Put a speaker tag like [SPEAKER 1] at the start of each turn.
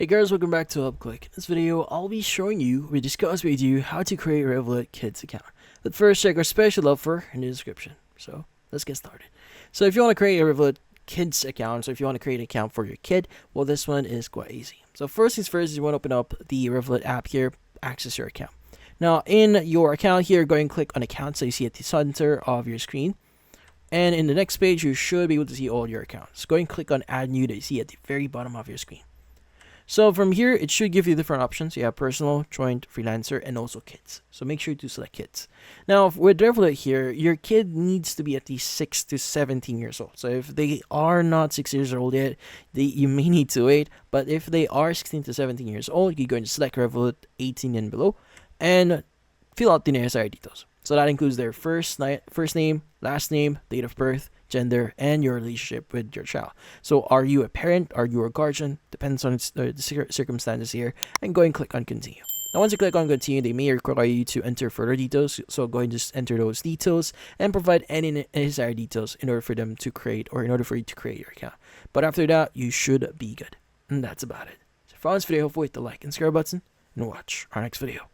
[SPEAKER 1] Hey guys, welcome back to UpClick. In this video, I'll be showing you, we discuss with you how to create a Revolut Kids account. But first, check our special offer in the description. So, let's get started. So if you want to create a Revolut Kids account, so if you want to create an account for your kid, well, this one is quite easy. So first things first, you want to open up the Revolut app here, access your account. Now, in your account here, go and click on account so you see at the center of your screen. And in the next page, you should be able to see all your accounts. Go and click on add new that you see at the very bottom of your screen. So from here, it should give you different options. You have personal, joint, freelancer, and also kids. So make sure to select kids. Now with Revolut here, your kid needs to be at least 6 to 17 years old. So if they are not 6 years old yet, you may need to wait. But if they are 16 to 17 years old, you're going to select Revolut 18 and below and fill out the necessary details. So that includes their first name, last name, date of birth, gender, and your relationship with your child. So are you a parent? Are you a guardian? Depends on the circumstances here. And go and click on continue. Now once you click on continue, they may require you to enter further details. So go and just enter those details and provide any necessary details in order for them to create, or in order for you to create your account. But after that, you should be good. And that's about it. So if you found this video, hopefully hit the like and subscribe button and watch our next video.